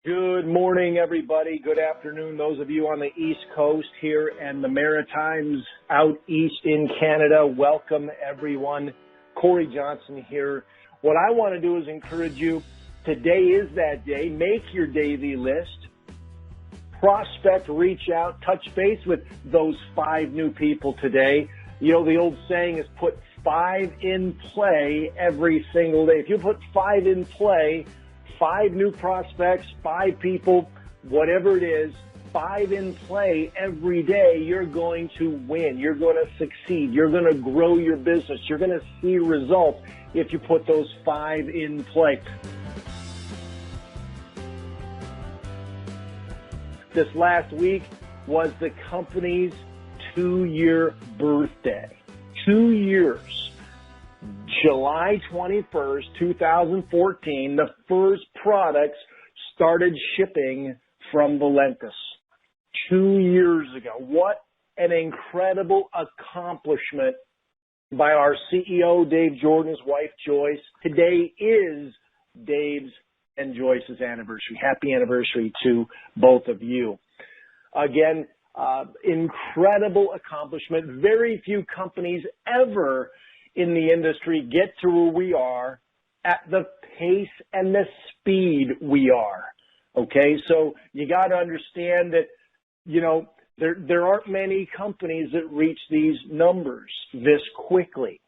Good morning, everybody. Good afternoon, those of you on the East Coast here and the Maritimes out east in Canada. Welcome, everyone. Corey Johnson here. What I want to do is encourage you. Today is that day. Make your daily list. Prospect, reach out, touch base with those 5 new people today. You know, the old saying is put 5 in play every single day. If you put 5 in play, 5 new prospects, 5 people, whatever it is, 5 in play every day, you're going to win. You're going to succeed. You're going to grow your business. You're going to see results if you put those 5 in play. This last week was the company's 2-year birthday. 2 years. July 21st, 2014, the first products started shipping from Valentus 2 years ago. What an incredible accomplishment by our CEO, Dave Jordan, his wife, Joyce. Today is Dave's and Joyce's anniversary. Happy anniversary to both of you. Again, incredible accomplishment. Very few companies ever in the industry get to where we are at the pace and the speed we are. Okay, so you got to understand that, you know, there aren't many companies that reach these numbers this quickly.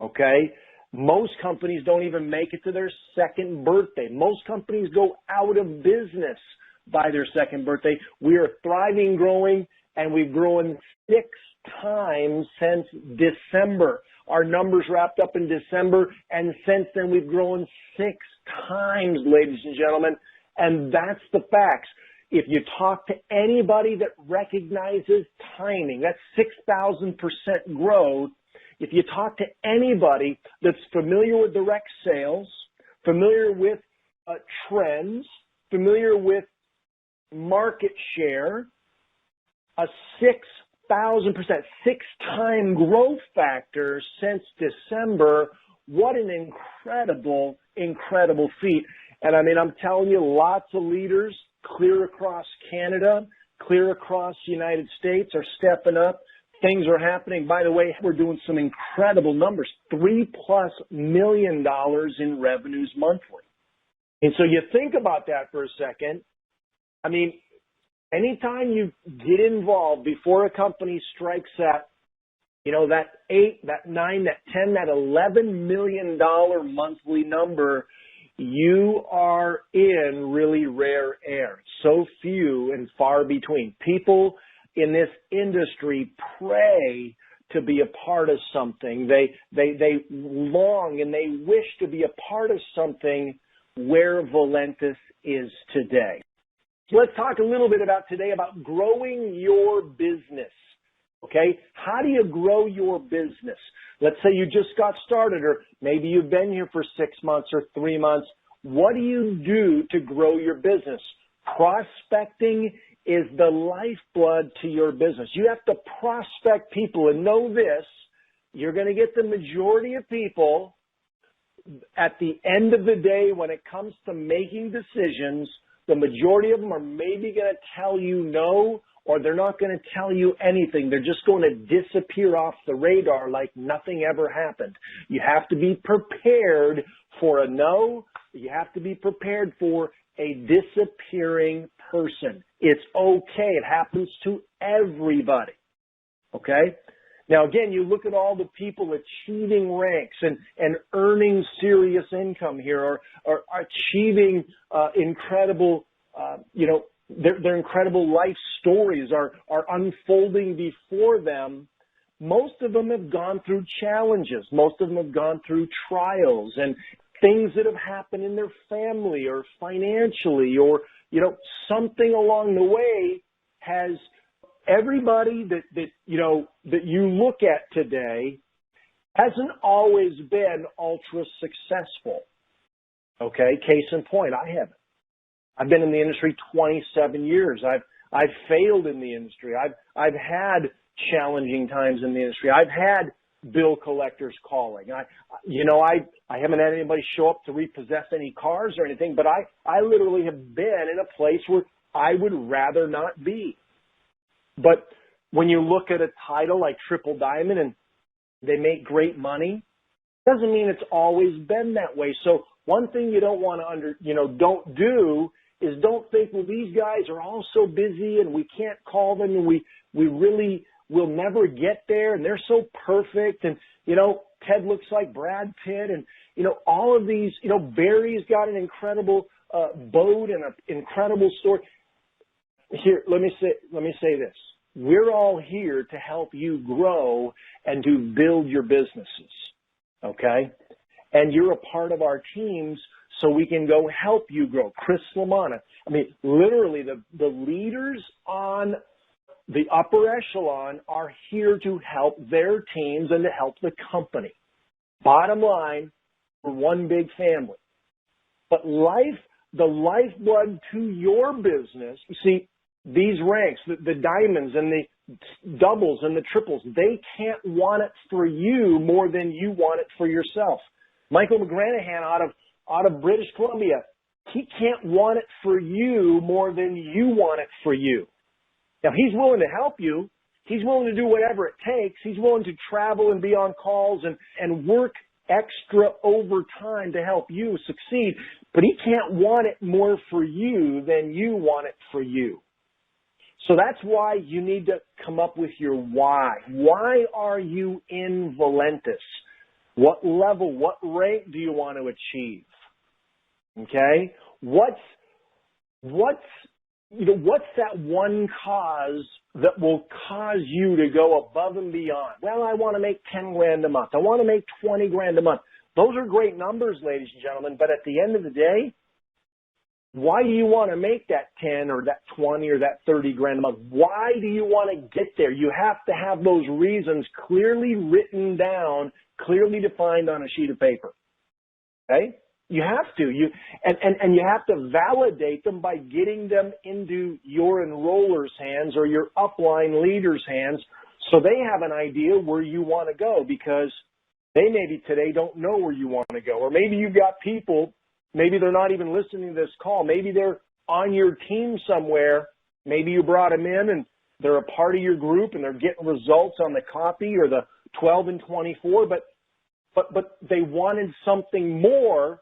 Okay, most companies don't even make it to their 2nd birthday. Most companies go out of business by their 2nd birthday. We are thriving, growing, and we've grown 6 times since December. Our numbers wrapped up in December, and since then we've grown 6 times, ladies and gentlemen, and that's the facts. If you talk to anybody that recognizes timing, that's 6,000% growth. If you talk to anybody that's familiar with direct sales, familiar with trends, familiar with market share, a 6,000%, 6-time growth factor since December. What an incredible, incredible feat. And I mean, I'm telling you, lots of leaders clear across Canada, clear across the United States are stepping up. Things are happening. By the way, we're doing some incredible numbers, $3+ million in revenues monthly. And so you think about that for a second. I mean, anytime you get involved before a company strikes that, you know, that 8, that 9, that 10, that $11 million monthly number, you are in really rare air. So few and far between. People in this industry pray to be a part of something. They long and they wish to be a part of something where Valentus is today. So let's talk a little bit about today about growing your business. Okay, how do you grow your business? Let's say you just got started, or maybe you've been here for 6 months or 3 months. What do you do to grow your business? Prospecting is the lifeblood to your business. You have to prospect people, and know this, you're going to get the majority of people at the end of the day when it comes to making decisions. The majority of them are maybe going to tell you no, or they're not going to tell you anything. They're just going to disappear off the radar like nothing ever happened. You have to be prepared for a no. You have to be prepared for a disappearing person. It's okay. It happens to everybody. Okay? Now, again, you look at all the people achieving ranks and earning serious income here, or achieving incredible, their incredible life stories are unfolding before them. Most of them have gone through challenges. Most of them have gone through trials and things that have happened in their family or financially, or, you know, something along the way has. Everybody that you look at today hasn't always been ultra successful. Okay, case in point, I haven't. I've been in the industry 27 years. I've failed in the industry. I've had challenging times in the industry. I've had bill collectors calling. I haven't had anybody show up to repossess any cars or anything, but I literally have been in a place where I would rather not be. But when you look at a title like Triple Diamond and they make great money, doesn't mean it's always been that way. So one thing you don't want to don't do is don't think, well, these guys are all so busy and we can't call them and we really will never get there and they're so perfect and, Ted looks like Brad Pitt and, all of these, Barry's got an incredible boat and an incredible story. Here, let me say this. We're all here to help you grow and to build your businesses, okay? And you're a part of our teams so we can go help you grow. Chris Lamana, literally the leaders on the upper echelon are here to help their teams and to help the company. Bottom line, we're one big family. But the lifeblood to your business, you see, these ranks, the diamonds and the doubles and the triples, they can't want it for you more than you want it for yourself. Michael McGranahan out of British Columbia, he can't want it for you more than you want it for you. Now, he's willing to help you. He's willing to do whatever it takes. He's willing to travel and be on calls and work extra overtime to help you succeed. But he can't want it more for you than you want it for you. So that's why you need to come up with your why. Why are you in Valentus? What level, what rank do you want to achieve? Okay? What's that one cause that will cause you to go above and beyond? Well, I want to make 10 grand a month. I want to make 20 grand a month. Those are great numbers, ladies and gentlemen, but at the end of the day, why do you want to make that 10 or that 20 or that 30 grand a month? Why do you want to get there? You have to have those reasons clearly written down, clearly defined on a sheet of paper. Okay? You have to. And you have to validate them by getting them into your enroller's hands or your upline leader's hands so they have an idea where you want to go, because they maybe today don't know where you want to go. Or maybe you've got people, maybe they're not even listening to this call. Maybe they're on your team somewhere. Maybe you brought them in and they're a part of your group and they're getting results on the copy or the 12 and 24, but they wanted something more.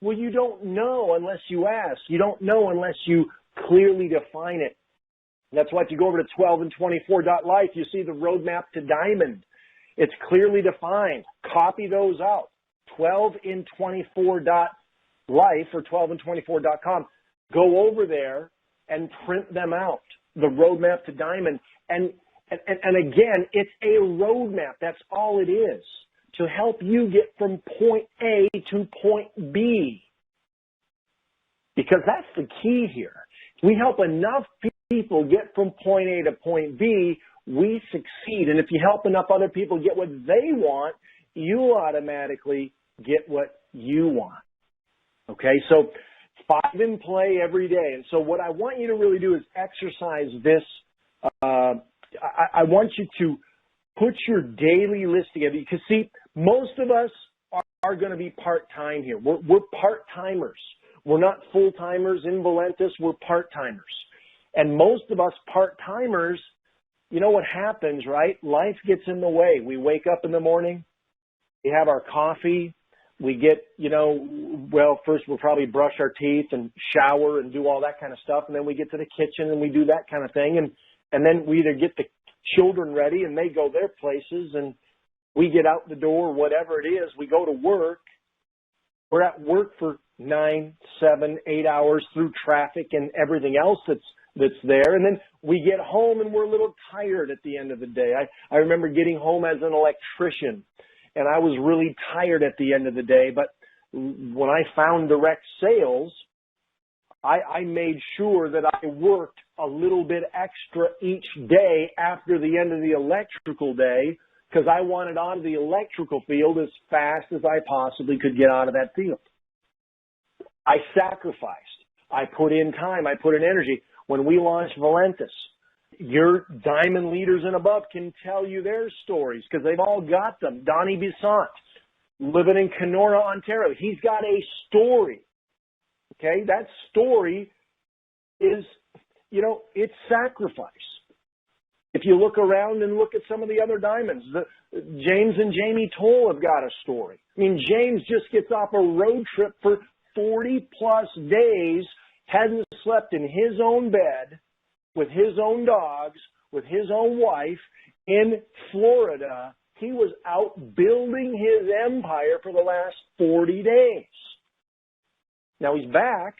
Well, you don't know unless you ask. You don't know unless you clearly define it. That's why if you go over to 12and24.life, you see the roadmap to diamond. It's clearly defined. Copy those out. 12and24.life or 12and24.com. Go over there and print them out. The roadmap to diamond. And again, it's a roadmap. That's all it is, to help you get from point A to point B. Because that's the key here. We help enough people get from point A to point B, we succeed. And if you help enough other people get what they want, you automatically get what you want. Okay, so 5 in play every day. And so what I want you to really do is exercise this. I want you to put your daily list together. Because see, most of us are going to be part-time here. We're part-timers. We're not full-timers in Valentus. We're part-timers. And most of us part-timers, you know what happens, right? Life gets in the way. We wake up in the morning. We have our coffee. We get, first we'll probably brush our teeth and shower and do all that kind of stuff. And then we get to the kitchen and we do that kind of thing. And then we either get the children ready and they go their places and we get out the door, whatever it is, we go to work. We're at work for 9, 7, 8 hours through traffic and everything else that's there. And then we get home and we're a little tired at the end of the day. I remember getting home as an electrician and I was really tired at the end of the day. But when I found direct sales, I made sure that I worked a little bit extra each day after the end of the electrical day, because I wanted out of the electrical field as fast as I possibly could get out of that field. I sacrificed. I put in time. I put in energy. When we launched Valentus, Your diamond leaders and above can tell you their stories because they've all got them. Donnie Bissant, living in Kenora, Ontario. He's got a story. Okay, that story is, it's sacrifice. If you look around and look at some of the other diamonds, James and Jamie Toll have got a story. I mean, James just gets off a road trip for 40 plus days, hasn't slept in his own bed, with his own dogs, with his own wife in Florida. He was out building his empire for the last 40 days. Now he's back,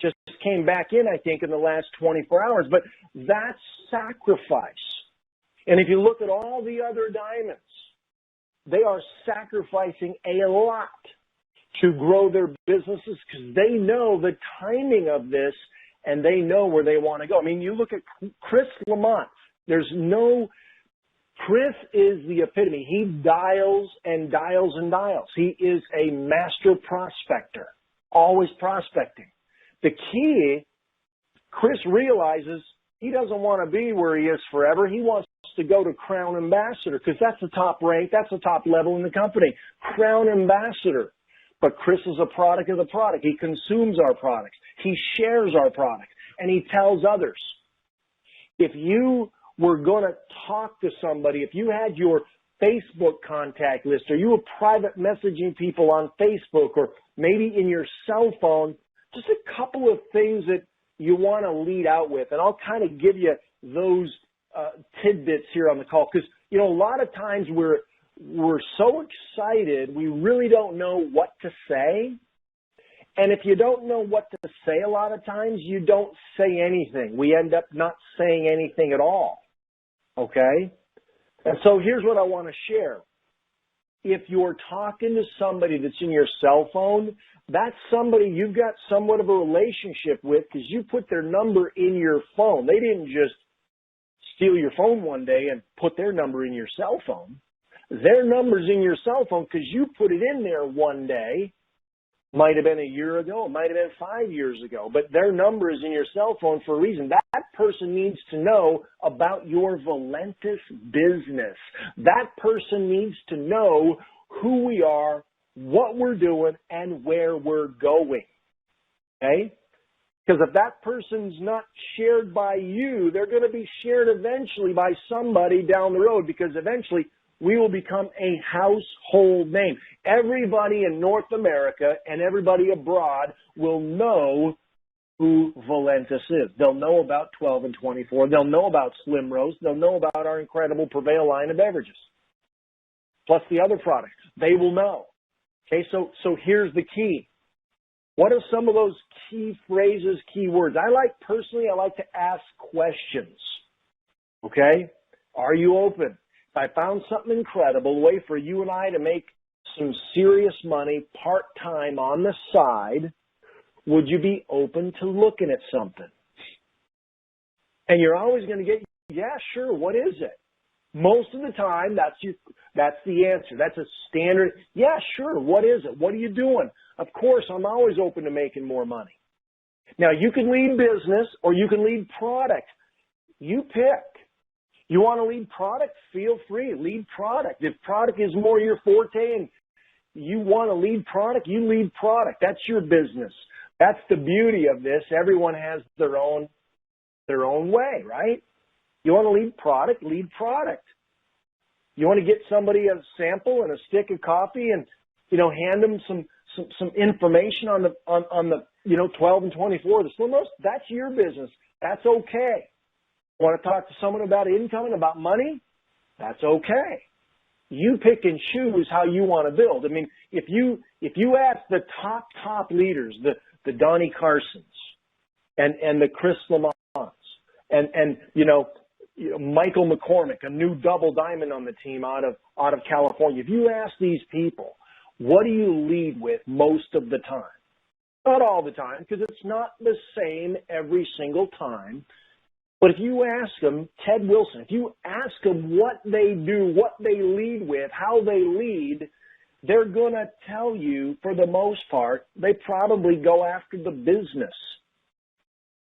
just came back in, I think, in the last 24 hours, but that's sacrifice. And if you look at all the other diamonds, they are sacrificing a lot to grow their businesses because they know the timing of this and they know where they want to go. I mean, you look at Chris Lamont. Chris is the epitome. He dials and dials and dials. He is a master prospector, always prospecting. The key, Chris realizes he doesn't want to be where he is forever. He wants to go to Crown Ambassador because that's the top rank, that's the top level in the company. Crown Ambassador. But Chris is a product of the product. He consumes our products. He shares our products. And he tells others. If you were going to talk to somebody, if you had your Facebook contact list or you were private messaging people on Facebook or maybe in your cell phone, just a couple of things that you want to lead out with. And I'll kind of give you those tidbits here on the call because, a lot of times we're so excited, we really don't know what to say. And if you don't know what to say a lot of times, you don't say anything. We end up not saying anything at all. Okay? And so here's what I want to share. If you're talking to somebody that's in your cell phone, that's somebody you've got somewhat of a relationship with because you put their number in your phone. They didn't just steal your phone one day and put their number in your cell phone. Their number's in your cell phone because you put it in there one day. Might have been a year ago, might have been 5 years ago, but their number is in your cell phone for a reason. That person needs to know about your Valentus business. That person needs to know who we are, what we're doing, and where we're going. Okay? Because if that person's not shared by you, they're going to be shared eventually by somebody down the road because eventually we will become a household name. Everybody in North America and everybody abroad will know who Valentus is. They'll know about 12 and 24. They'll know about Slim Rose. They'll know about our incredible Prevail line of beverages, plus the other products. They will know. Okay, so here's the key. What are some of those key phrases, key words? I like to ask questions. Okay? Are you open? If I found something incredible, a way for you and I to make some serious money part-time on the side, would you be open to looking at something? And you're always going to get, yeah, sure, what is it? Most of the time, that's the answer. That's a standard, yeah, sure, what is it? What are you doing? Of course, I'm always open to making more money. Now, you can lead business or you can lead product. You pick. You want to lead product? Feel free. Lead product. If product is more your forte and you want to lead product, you lead product. That's your business. That's the beauty of this. Everyone has their own way, right? You want to lead product? Lead product. You want to get somebody a sample and a stick of coffee and, hand them some information on the 12 and 24, the Slim Roast? That's your business. That's okay. Want to talk to someone about income and about money? That's okay. You pick and choose how you want to build. I mean, if you ask the top leaders, the Donnie Carsons and the Chris Lamonts and Michael McCormick, a new double diamond on the team out of California. If you ask these people, what do you lead with most of the time? Not all the time, because it's not the same every single time. But if you ask them, Ted Wilson, if you ask them what they do, what they lead with, how they lead, they're going to tell you, for the most part, they probably go after the business.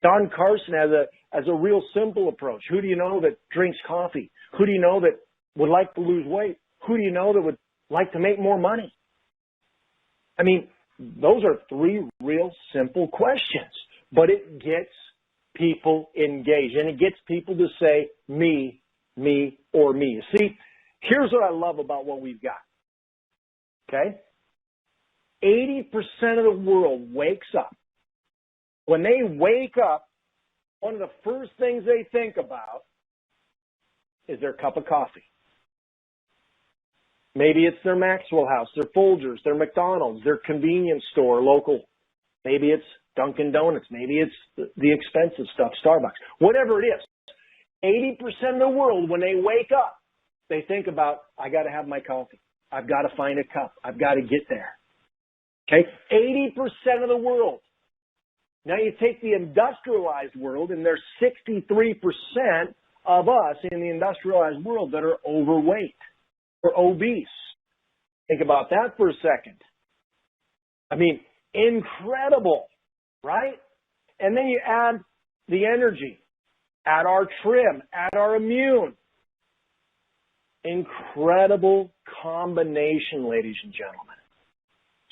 Don Carson has a real simple approach. Who do you know that drinks coffee? Who do you know that would like to lose weight? Who do you know that would like to make more money? I mean, those are three real simple questions, but it gets people engaged, and it gets people to say me, me, or me. See, here's what I love about what we've got, okay? 80% of the world wakes up. When they wake up, one of the first things they think about is their cup of coffee. Maybe it's their Maxwell House, their Folgers, their McDonald's, their convenience store, local. Maybe it's Dunkin' Donuts. Maybe it's the expensive stuff, Starbucks. Whatever it is, 80% of the world, when they wake up, they think about, I got to have my coffee. I've got to find a cup. I've got to get there. Okay? 80% of the world. Now you take the industrialized world, and there's 63% of us in the industrialized world that are overweight or obese. Think about that for a second. I mean, incredible, right? And then you add the energy, add our trim, add our immune. Incredible combination, ladies and gentlemen.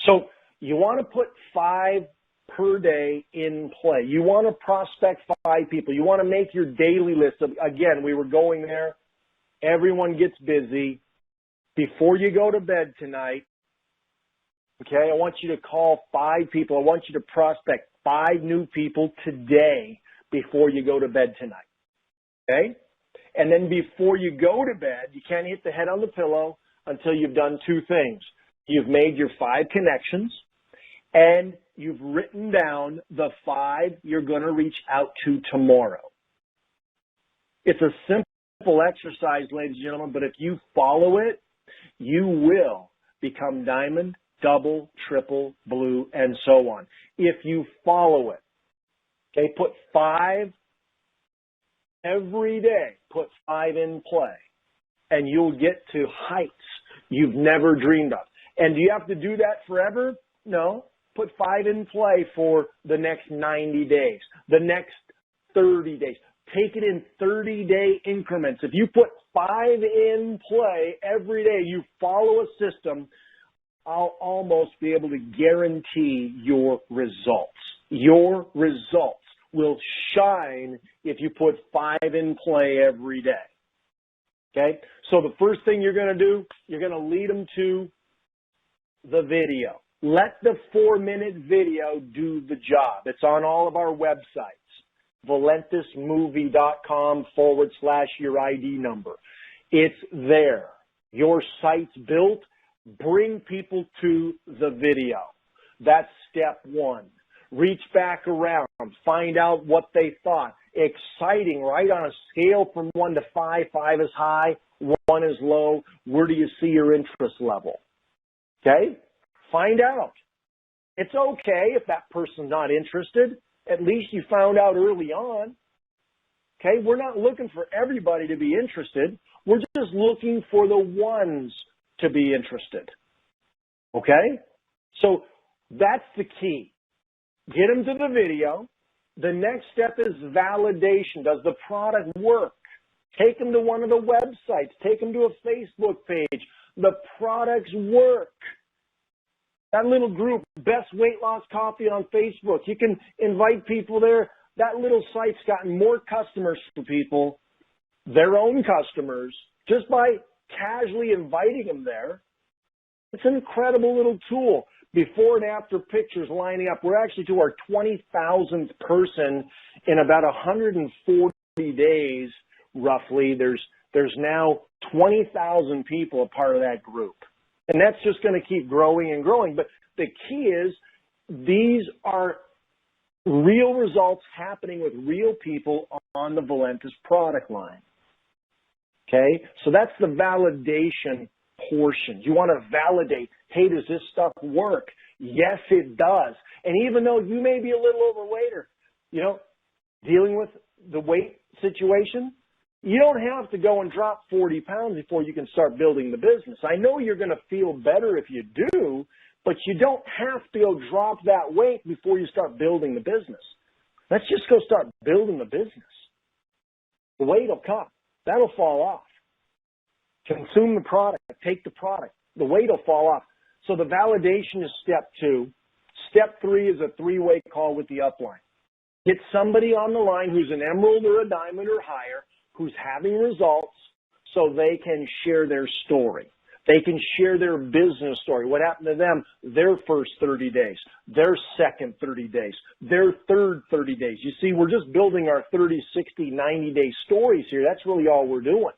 So you want to put 5 per day in play. You want to prospect 5 people. You want to make your daily list of, again, we were going there. Everyone gets busy. Before you go to bed tonight, okay, I want you to call 5 people. I want you to prospect 5 new people today before you go to bed tonight, okay? And then before you go to bed, you can't hit the head on the pillow until you've done 2 things. You've made your 5 connections, and you've written down the 5 you're going to reach out to tomorrow. It's a simple exercise, ladies and gentlemen, but if you follow it, you will become diamond, double, triple, blue, and so on. If you follow it, okay, put 5 every day, put 5 in play, and you'll get to heights you've never dreamed of. And do you have to do that forever? No. Put 5 in play for the next 90 days, the next 30 days. Take it in 30-day increments. If you put 5 in play every day, you follow a system, I'll almost be able to guarantee your results. Your results will shine if you put 5 in play every day. Okay? So the first thing you're going to do, you're going to lead them to the video. Let the 4-minute video do the job. It's on all of our websites. ValentusMovie.com/your ID number. It's there. Your site's built. Bring people to the video. That's step 1. Reach back around. Find out what they thought. Exciting, right? On a scale from 1 to 5, 5 is high, 1 is low. Where do you see your interest level? Okay? Find out. It's okay if that person's not interested. At least you found out early on. Okay? We're not looking for everybody to be interested. We're just looking for the ones to be interested. Okay? So that's the key. Get them to the video. The next step is validation. Does the product work? Take them to one of the websites. Take them to a Facebook page. The products work. That little group, Best Weight Loss Coffee on Facebook, you can invite people there. That little site's gotten more customers for people, their own customers, just by casually inviting them there. It's an incredible little tool. Before and after pictures lining up. We're actually to our 20,000th person in about 140 days, roughly. There's now 20,000 people a part of that group. And that's just going to keep growing and growing. But the key is these are real results happening with real people on the Valentus product line. Okay? So that's the validation portion. You want to validate, hey, does this stuff work? Yes, it does. And even though you may be a little overweight or, dealing with the weight situation, you don't have to go and drop 40 pounds before you can start building the business. I know you're going to feel better if you do, but you don't have to go drop that weight before you start building the business. Let's just go start building the business. The weight will come. That'll fall off. Consume the product. Take the product. The weight will fall off. So the validation is step 2. Step 3 is a 3-way call with the upline. Get somebody on the line who's an emerald or a diamond or higher, who's having results, so they can share their story. They can share their business story, what happened to them, their first 30 days, their second 30 days, their third 30 days. You see, we're just building our 30, 60, 90-day stories here. That's really all we're doing.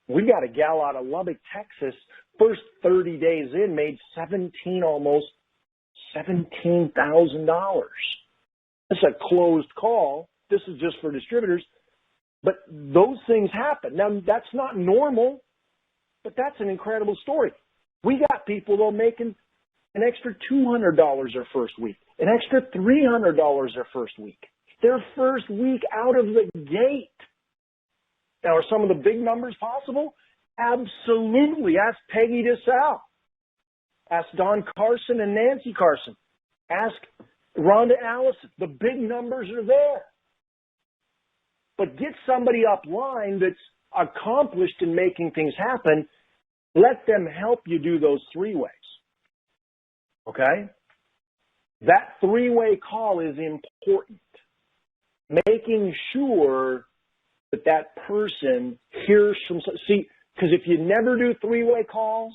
We got a gal out of Lubbock, Texas, first 30 days in, made almost $17,000. It's a closed call. This is just for distributors. But those things happen. Now, that's not normal, but that's an incredible story. We got people, though, making an extra $200 their first week, an extra $300 their first week, their first week out of the gate. Now, are some of the big numbers possible? Absolutely. Ask Peggy DeSalle. Ask Don Carson and Nancy Carson. Ask Rhonda Allison. The big numbers are there. But get somebody upline that's accomplished in making things happen. Let them help you do those 3 ways. Okay? That 3-way call is important. Making sure that that person hears from, see, because if you never do 3-way calls,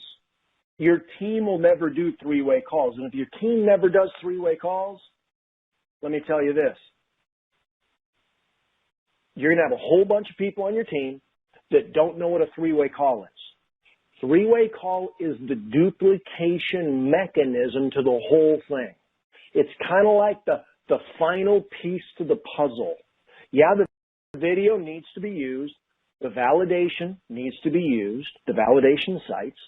your team will never do 3-way calls. And if your team never does 3-way calls, let me tell you this. You're going to have a whole bunch of people on your team that don't know what a 3-way call is. 3-way call is the duplication mechanism to the whole thing. It's kind of like the final piece to the puzzle. Yeah, the video needs to be used. The validation needs to be used, the validation sites.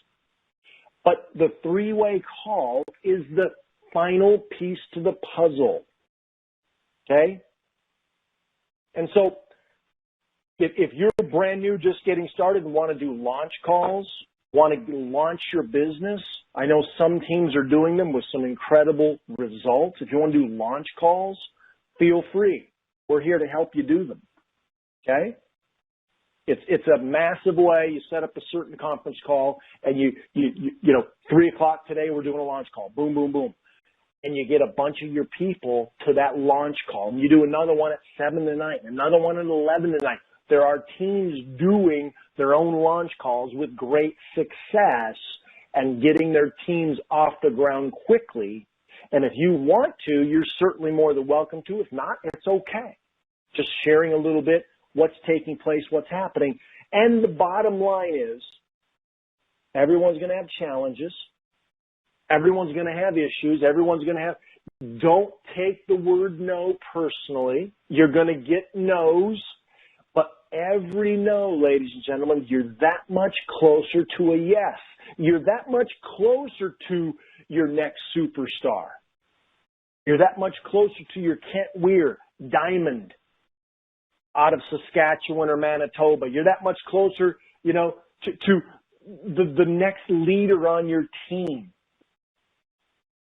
But the 3-way call is the final piece to the puzzle. Okay? And so if you're brand new, just getting started and want to do launch calls, want to launch your business, I know some teams are doing them with some incredible results. If you want to do launch calls, feel free. We're here to help you do them. Okay? It's a massive way. You set up a certain conference call and you know, 3 o'clock today, we're doing a launch call. Boom, boom, boom. And you get a bunch of your people to that launch call. And you do another one at 7 tonight, another one at 11 tonight. There are teams doing their own launch calls with great success and getting their teams off the ground quickly. And if you want to, you're certainly more than welcome to. If not, it's okay. Just sharing a little bit what's taking place, what's happening. And the bottom line is everyone's going to have challenges. Everyone's going to have issues. Everyone's going to have, don't take the word no personally. You're going to get no's, but every no, ladies and gentlemen, you're that much closer to a yes. You're that much closer to your next superstar. You're that much closer to your Kent Weir diamond out of Saskatchewan or Manitoba. You're that much closer, you know, to the next leader on your team.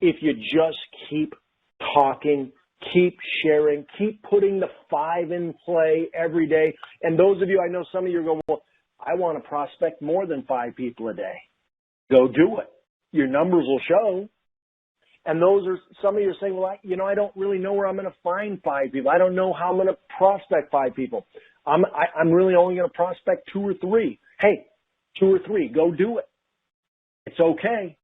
If you just keep talking, keep sharing, keep putting the 5 in play every day. And those of you, I know some of you are going, well, I want to prospect more than 5 people a day. Go do it. Your numbers will show. And those are, some of you are saying, well, I don't really know where I'm going to find 5 people. I don't know how I'm going to prospect 5 people. I'm really only going to prospect 2 or 3. Hey, 2 or 3, go do it. It's okay.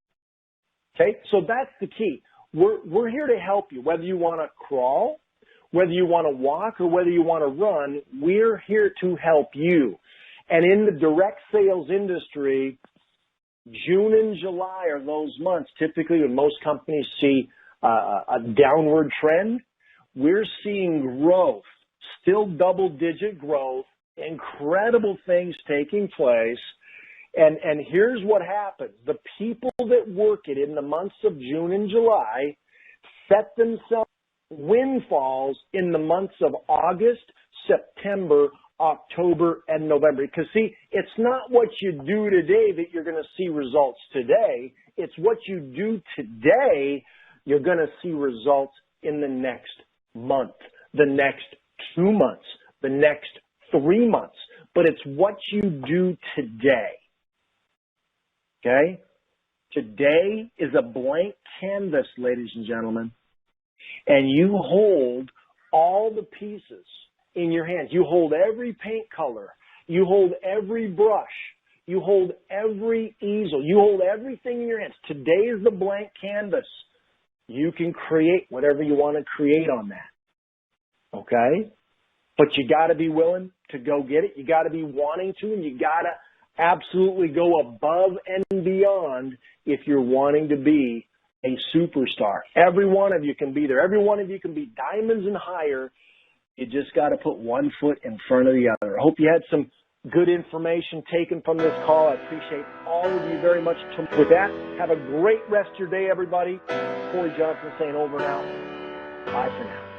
Okay, so that's the key. We're here to help you, whether you want to crawl, whether you want to walk, or whether you want to run. We're here to help you. And in the direct sales industry, June and July are those months typically when most companies see a downward trend. We're seeing growth, still double-digit growth, incredible things taking place. And here's what happens. The people that work it in the months of June and July set themselves windfalls in the months of August, September, October, and November. Because, see, it's not what you do today that you're going to see results today. It's what you do today you're going to see results in the next month, the next 2 months, the next 3 months, but it's what you do today. Okay? Today is a blank canvas, ladies and gentlemen, and you hold all the pieces in your hands. You hold every paint color. You hold every brush. You hold every easel. You hold everything in your hands. Today is the blank canvas. You can create whatever you want to create on that. Okay? But you got to be willing to go get it. You got to be wanting to, and you got to absolutely go above and beyond if you're wanting to be a superstar. Every one of you can be there. Every one of you can be diamonds and higher. You just got to put one foot in front of the other. I hope you had some good information taken from this call. I appreciate all of you very much. With that, have a great rest of your day, everybody. Corey Johnson saying over and out. Bye for now.